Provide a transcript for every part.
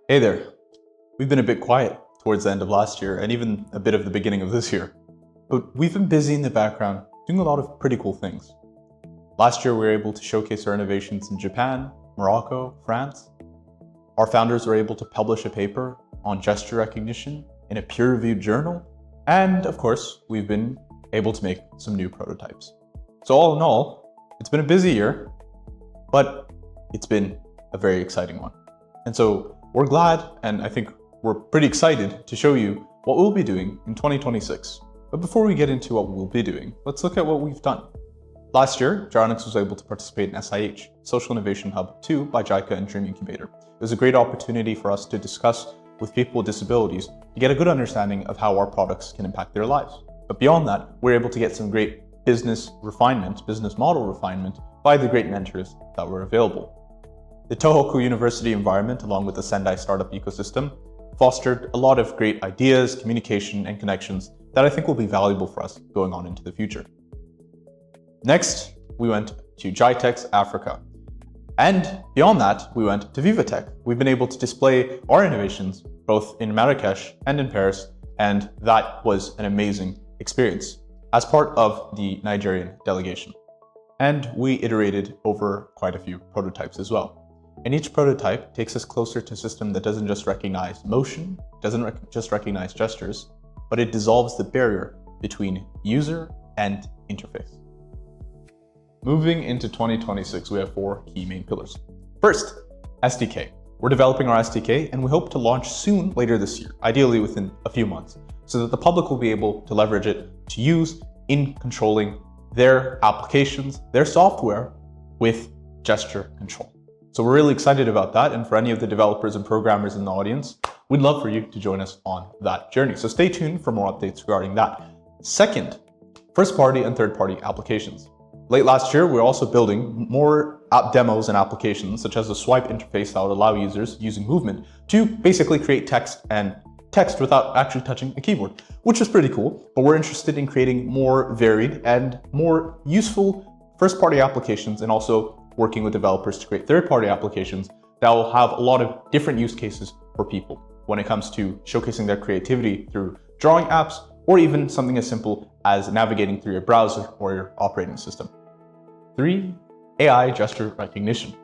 Hey there. We've been a bit quiet towards the end of last year and even a bit of the beginning of this year. But we've been busy in the background doing a lot of pretty cool things. Last year we were able to showcase our innovations in Japan, Morocco, France. Our founders were able to publish a paper on gesture recognition in a peer-reviewed journal. And of course, we've been able to make some new prototypes. So all in all, it's been a busy year, but it's been a very exciting one. And so we're glad, and I think we're pretty excited to show you what we'll be doing in 2026. But before we get into what we'll be doing, let's look at what we've done. Last year, Gyronics was able to participate in SIH, Social Innovation Hub 2 by JICA and Dream Incubator. It was a great opportunity for us to discuss with people with disabilities to get a good understanding of how our products can impact their lives. But beyond that, we're able to get some great business model refinement by the great mentors that were available. The Tohoku University environment, along with the Sendai startup ecosystem, fostered a lot of great ideas, communication, and connections that I think will be valuable for us going on into the future. Next, we went to GITEX Africa. And beyond that, we went to Vivatech. We've been able to display our innovations both in Marrakesh and in Paris, and that was an amazing experience as part of the Nigerian delegation. And we iterated over quite a few prototypes as well. And each prototype takes us closer to a system that doesn't just recognize motion, doesn't just recognize gestures, but it dissolves the barrier between user and interface. Moving into 2026, we have 4 key main pillars. First, SDK. We're developing our SDK and we hope to launch soon later this year, ideally within a few months, so that the public will be able to leverage it to use in controlling their applications, their software with gesture control. So we're really excited about that, and for any of the developers and programmers in the audience, we'd love for you to join us on that journey. So stay tuned for more updates regarding that. Second, first-party and third-party applications. Late last year, we were also building more app demos and applications, such as a swipe interface that would allow users using movement to basically create text without actually touching a keyboard, which was pretty cool. But we're interested in creating more varied and more useful first-party applications, and also working with developers to create third-party applications that will have a lot of different use cases for people when it comes to showcasing their creativity through drawing apps, or even something as simple as navigating through your browser or your operating system. 3, AI gesture recognition.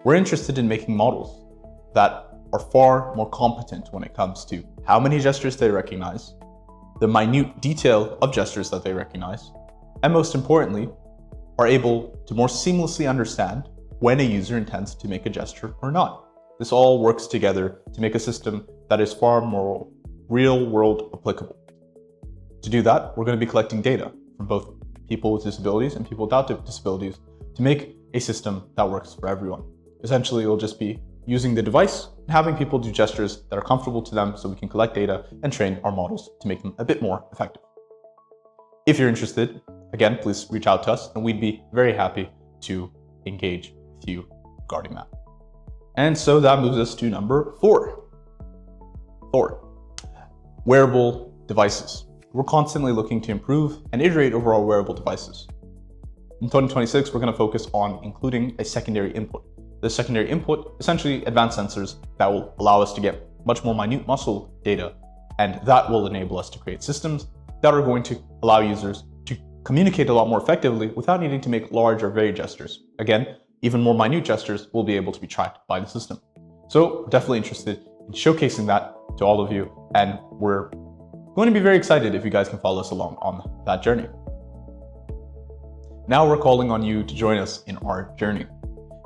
We're interested in making models that are far more competent when it comes to how many gestures they recognize, the minute detail of gestures that they recognize, and most importantly, are able to more seamlessly understand when a user intends to make a gesture or not. This all works together to make a system that is far more real-world applicable. To do that, we're going to be collecting data from both people with disabilities and people without disabilities to make a system that works for everyone. Essentially, it'll just be using the device and having people do gestures that are comfortable to them so we can collect data and train our models to make them a bit more effective. If you're interested, again, please reach out to us and we'd be very happy to engage with you regarding that. And so that moves us to number 4. Wearable devices. We're constantly looking to improve and iterate over our wearable devices. In 2026, we're going to focus on including a secondary input. The secondary input, essentially advanced sensors that will allow us to get much more minute muscle data, and that will enable us to create systems that are going to allow users to communicate a lot more effectively without needing to make large or varied gestures. Again, even more minute gestures will be able to be tracked by the system. So we're definitely interested in showcasing that to all of you, and we're going to be very excited if you guys can follow us along on that journey. Now we're calling on you to join us in our journey.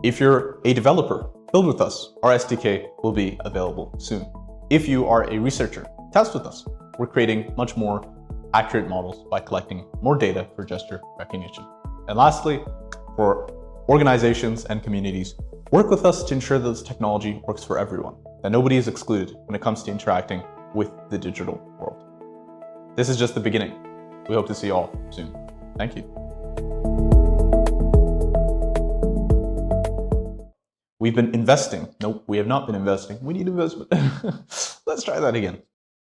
If you're a developer, build with us. Our SDK will be available soon. If you are a researcher, test with us. We're creating much more accurate models by collecting more data for gesture recognition. And lastly, for organizations and communities, work with us to ensure that this technology works for everyone, that nobody is excluded when it comes to interacting with the digital world. This is just the beginning. We hope to see you all soon. Thank you. We've been investing. Nope, we have not been investing. We need investment. Let's try that again.